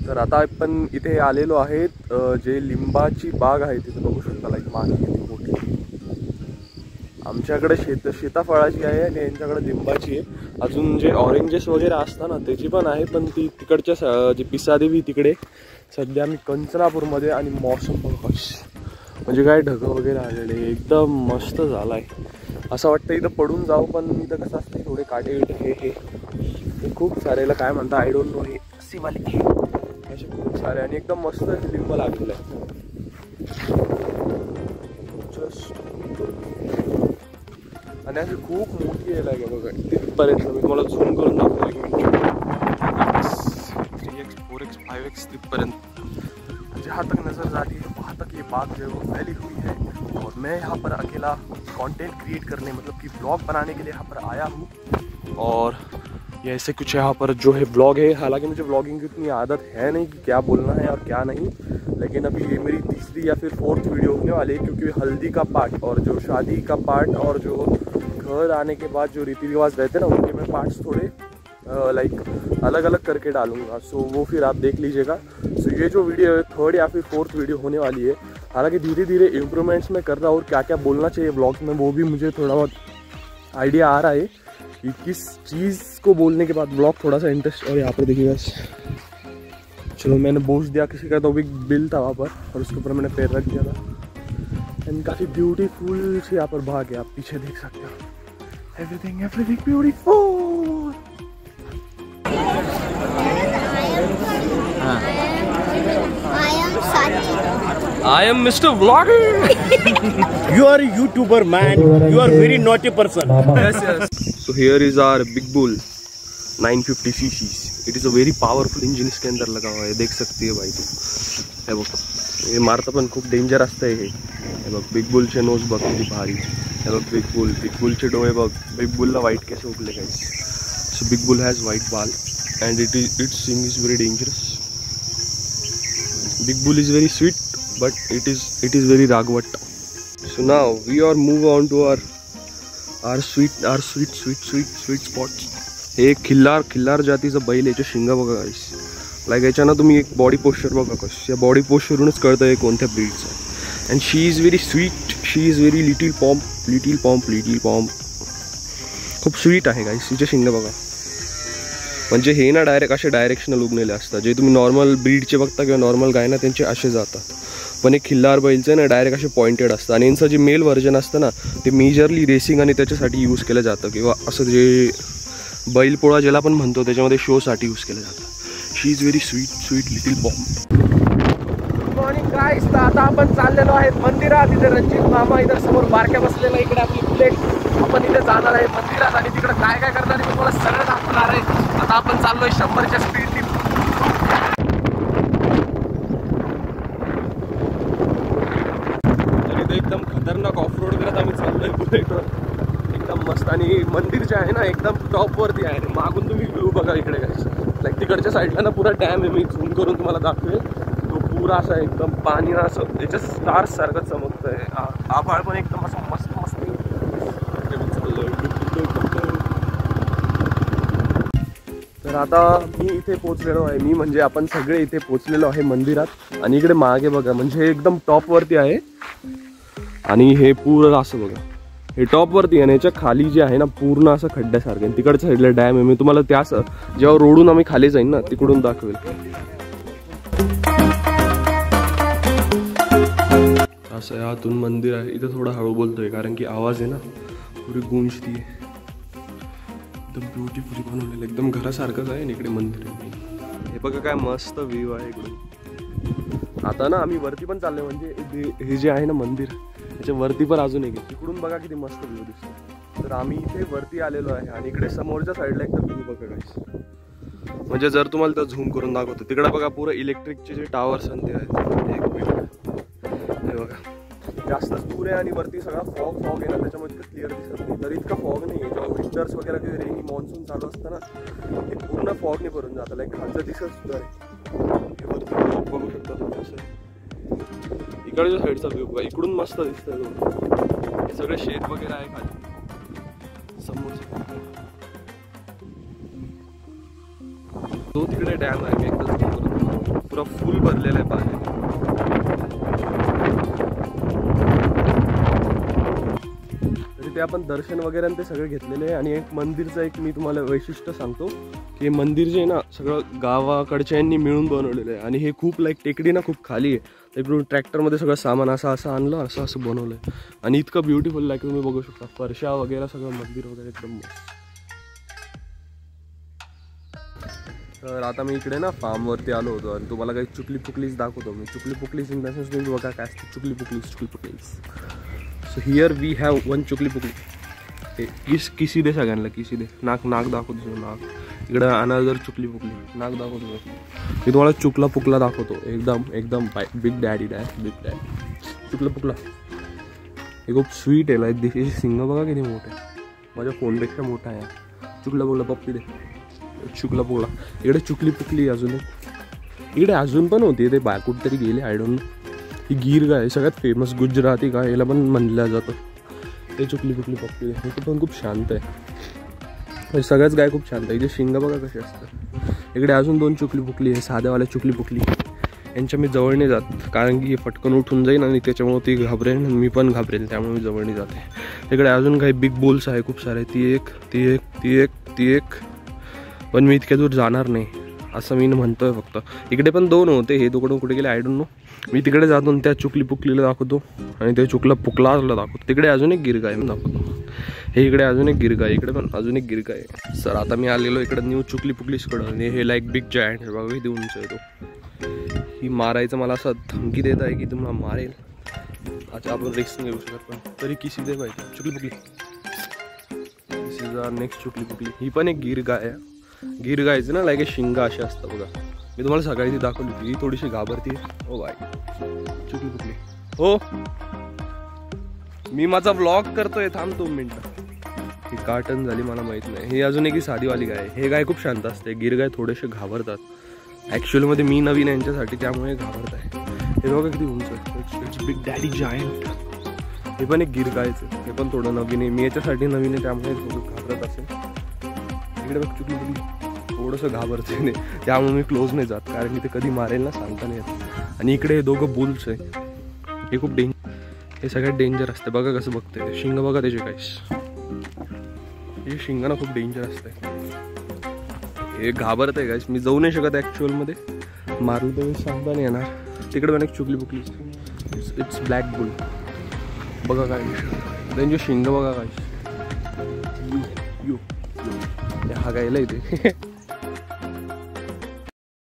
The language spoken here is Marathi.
तर आता आपण इथे आलेलो आहेत जे लिंबाची बाग आहे तिथे बघू शकता. लाईक मागे किती मोठी. आमच्याकडे सीताफळाची आहे आणि यांच्याकडे लिंबाची आहे. अजून जे ऑरेंजेस वगैरे असतात ना त्याची पण आहे, पण ती तिकडच्या जी पिसादेवी तिकडे. सध्या मी कंचनापूरमध्ये आणि मौसम पण म्हणजे काय ढग वगैरे आलेले एकदम मस्त झाला आहे. असं वाटतं इथं पडून जाऊ, पण इथं कसं असतं थोडे काटे हे खूप सारेला काय म्हणता आय डोंट नो. हे शिवाले असे खूप सारे आणि एकदम मस्त लिंब लागलेलं आहे. आणि अशी खूप मोठी यायला आहे बघा तिथपर्यंत. मी तुम्हाला झूम करून दाखवतो 3x 4x 5x तिथपर्यंत. जहाँ तक नज़र जा रही है वहाँ तक ये बाग जो है वो फैली हुई है. और मैं यहाँ पर अकेला कंटेंट क्रिएट करने मतलब कि ब्लॉग बनाने के लिए यहाँ पर आया हूँ. और ये ऐसे कुछ यहाँ पर जो है ब्लॉग है. हालांकि मुझे ब्लॉगिंग की उतनी आदत है नहीं कि क्या बोलना है और क्या नहीं, लेकिन अभी ये मेरी तीसरी या फिर 4th वीडियो होने वाली है. क्योंकि हल्दी का पार्ट और जो शादी का पार्ट और जो घर आने के बाद जो रीति रिवाज रहते हैं ना उनके मैं पार्ट्स थोड़े लाइक अलग अलग करके डालूंगा. सो वो फिर आप देख लीजिएगा. सो ये जो वीडियो है 3rd या फिर 4th वीडियो होने वाली है. हालांकि धीरे धीरे इम्प्रूवमेंट्स मैं कर रहा हूँ और क्या क्या बोलना चाहिए ब्लॉग्स में वो भी मुझे थोड़ा बहुत आइडिया आ रहा है कि किस चीज़ को बोलने के बाद ब्लॉग थोड़ा सा इंटरेस्ट. और यहाँ पर देखिए बस चलो मैंने बोझ दिया किसी का तो भी बिल था वहाँ पर और उसके ऊपर मैंने पैर रख दिया था. एंड काफ़ी ब्यूटीफुल से यहाँ पर भाग है. आप पीछे देख सकते हो. Everything beautiful. I am Mr. Vlogger. You are a YouTuber, man. You are very naughty person. Yes. So here is our big bull, 950 cc's. It is a very powerful engine इसके अंदर लगा हुआ है. देख सकती है भाई तू. हे बघ हे मारता पण खूप डेंजर असतं हे. हे बघ बिग बुलचे नोज बघ किती भारी. हे बघ बिग बुलचे डोळे बघ. बिग बुलला व्हाईट कैसे उगले guys. So big bull has white ball and its sing is very dangerous. Big bull is very sweet, but it is very ragvat. So now we are move on to our sweet spots. हे खिल्लार जातीचं बैल याचे शिंग बघा गाइस. लाईक याच्यानं तुम्ही एक बॉडी पोस्चर बघा कसं. या बॉडी पोस्चरवरूनच कळतं हे कोणत्या ब्रीडचं आहे. And she is very sweet. She is very little pom. खूप स्वीट आहे गाइस. तिचे शिंग बघा. म्हणजे हे ना डायरेक्ट असे डायरेक्शनल उगलेले असतात. जे तुम्ही नॉर्मल ब्रीडचे बघता किंवा नॉर्मल गाय ना त्यांचे असे जातात. पण एक खिल्लार बैलचं ना डायरेक्ट असे पॉइंटेड असतं. आणि यांचं जे मेल व्हर्जन असतं ना ते मेजरली रेसिंग आणि त्याच्यासाठी यूज केलं जातं. किंवा असं जे बैलपोळा ज्याला आपण म्हणतो त्याच्यामध्ये शोसाठी यूज केलं जातं. She is very sweet little bomb. Good morning guys. तर आता आपण चाललेलो आहेत मंदिरात. इथे रणजित मामा इथं समोर बारक्या बसलेला. इकडे आपली बुलेट. आपण इथे जाणार आहे मंदिरात आणि तिकडे काय काय करणार आहे तुम्हाला सगळं दाखवणार आहे. आता आपण चाललोय 100च्या स्पीडनी. तर इथे एकदम खतरनाक ऑफ रोड करत आम्ही चाललोय बुलेटवर. एकदम मस्त. आणि मंदिर जे आहे ना एकदम टॉपवरती आहे. मागून तुम्ही व्ह्यू बघा इकडे काय. लाईक तिकडच्या साईडला ना पुरा डॅम आहे. मी झूम करून तुम्हाला दाखवेल. तो पुरा असा एकदम पाणी ना असं त्याच्या स्टार्स सारखं चमकतं आहे. आभाळ पण एकदम असं मस्त. तर आता मी इथे पोचलेलो आहे. मी म्हणजे आपण सगळे इथे पोचलेलो आहे मंदिरात. आणि इकडे मागे बघा म्हणजे एकदम टॉपवरती आहे. आणि हे पूर्ण असं बघा हे टॉपवरती आहे. याच्या खाली जे आहे ना पूर्ण असं खड्ड्यासारखं. तिकडच्या साईडला डॅम आहे. मी तुम्हाला त्याच जेव्हा रोडून आम्ही खाली जाईन ना तिकडून दाखवेल. असं आहे आतून मंदिर आहे. इथं थोडा हळू बोलतोय कारण की आवाज आहे ना पुरी गूंजती आहे. एकदम ब्युटिफुली बनवलेलं एकदम घरासारखंच आहे. इकडे मंदिर आहे. हे बघा काय मस्त व्ह्यू आहे इकडून. आता ना आम्ही वरती पण चाललोय. म्हणजे हे जे आहे ना मंदिर त्याच्या वरती पण अजून एक. तिकडून बघा किती मस्त व्ह्यू दिसतो. तर आम्ही इथे वरती आलेलो आहे. आणि इकडे समोरच्या साईडला एकदम व्ह्यू बघा गाइस. म्हणजे जर तुम्हाला तर झूम करून दाखवतो तिकडे बघा पुरं इलेक्ट्रिकचे जे टावर्स आणि ते आहेत. एक मिनिट हे बघा जास्तच दूर आहे. आणि वरती सगळा फॉग आहे ना त्याच्यामध्ये क्लिअर दिसत नाही. तर इतका फॉग नाही आहे. जेव्हा विंटर्स वगैरे जे रेनी मॉन्सून चालू असतं ना ते पूर्ण फॉगने भरून जातं. लाईक खालचं दिसत सुद्धा आहे. हे वरती फॉग बघू शकता तुम्ही. असं इकडच्या साईडचा व्ह्यू बघा. इकडून मस्त दिसतंय. हे सगळे शेत वगैरे आहे खाली समोर. तो तिकडे डॅम आहे. मी एकदा पुरा फुल भरलेला आहे पाणी. तरी ते आपण दर्शन वगैरे ते सगळं घेतलेले आहे. आणि एक मंदिरचं एक मी तुम्हाला वैशिष्ट्य सांगतो की मंदिर जे आहे ना सगळं गावाकडच्यांनी मिळून बनवलेलं आहे. आणि हे खूप लाईक टेकडी ना खूप खाली आहे. इकडून ट्रॅक्टरमध्ये सगळं सामान असं आणलं, असं बनवलं आहे. आणि इतकं ब्युटिफुल लाईक तुम्ही बघू शकता फरशा वगैरे सगळं मंदिर वगैरे एकदम. तर आता मी इकडे ना फार्मवरती आलो होतो आणि तुम्हाला काही चुकली पुकलीच दाखवतो मी. चुकली पुकलीच इन द सेन्स तुम्ही बघा काय असते चुकली पुकलीच. So here we have one चुकली पुकली. हे किसी दे सगळ्यांना किसी दे. नाक दाखवतो नाक. इकडं अनादर चुकली पुकली नाक दाखवतो. मी तुम्हाला चुकला पुकला दाखवतो एकदम बिग डॅडी चुकला पुकला. हे खूप स्वीट आहे लाईक दिस. सिंग बघा किती मोठं आहे, माझ्या फोनपेक्षा मोठा आहे. चुकला पुकला पप्पी दे चुकला पुकला. इकडे चुकली पुकली अजून इकडे अजून पण होती ते बायकुट तरी गेले आय डोंट नो. ही गीर गाय सगळ्यात फेमस गुजराती गाय याला पण म्हणलं जातं. ते चुकली पुकली पप्पी हे पण खूप शांत आहे. सगळ्याच गाय खूप शांत आहे. जे शिंग बघा कसे असतात. इकडे अजून 2 चुकली पुकली आहे साध्यावाल्या चुकली पुकली. यांच्या मी जवळ नाही जात कारण की हे पटकन उठून जाईन आणि त्याच्यामुळे ती घाबरेन मी पण घाबरेन, त्यामुळे मी जवळ नाही जाते. इकडे अजून काही बिग बुल्स आहे खूप सारे. ती एक पण मी इतक्या दूर जाणार नाही असं मी म्हणतोय फक्त. इकडे पण 2 होते, हे दोघं कुठे गेले आय डोंट नो. मी तिकडे जातो त्या चुकली पुकलीला दाखवतो आणि ते चुकला पुकलाला दाखवतो. तिकडे अजून एक गिरगाय मी दाखवतो. हे इकडे अजून एक गिरगाय, इकडे पण अजून एक गिरगाय आहे. सर आता मी आलेलो इकडे न्यू चुकली पुकलीसकडं आणि हे लाईक बिग जायंट बघा किती उंच आहे तो. ही मारायचं मला असं धमकी देत आहे की तुम्हाला मारेल. अच्छा आपण रिस्क नाही घेऊ शकत पण तरी किसी दे पाहिजे चुकली पुकली. दिस इज आवर नेक्स्ट चुकली पुकली. ही पण एक गिरगाय आहे. गिरगायचं ना लाईक शिंगा असे असतं बघा. मी तुम्हाला सकाळी ती दाखवली होती. ही थोडीशी घाबरती. ओ बाय चुकली पुकली. हो मी माझा व्लॉग करतोय थांब 2 मिनिटं. ही कार्टन झाली मला माहित नाही. ही अजून एक साधीवाली गाय. हे गाय खूप शांत असते. गिरगाय थोडेसे घाबरतात. ॲक्च्युअलमध्ये मी नवीन आहे यांच्यासाठी त्यामुळे घाबरत आहे. हे बघा किती उंच आहे. It's big daddy giant. हे पण एक गिरगायचं. हे पण थोडं नवीन आहे. मी याच्यासाठी नवीन आहे त्यामुळे थोडं घाबरत असेल. इकडे बघ चुकली पुकली थोडंसं घाबरते नाही त्यामुळे मी क्लोज नाही जात कारण की ते कधी मारेल ना सांगता नाही येत. आणि इकडे हे दोघं बुल्स आहे. हे खूप हे सगळ्यात डेंजर असते. बघा कसं बघते शिंग बघा त्याचे काहीच. हे शिंग ना खूप डेंजर असते. हे घाबरत आहे काहीच. मी जाऊ नाही शकत ॲक्च्युअलमध्ये. मारलं तर सांगता नाही येणार. तिकडे पण एक चुकली पुकली. इट्स ब्लॅक बुल बघा काय त्यांचे शिंग बघा काय. हा गायला इथे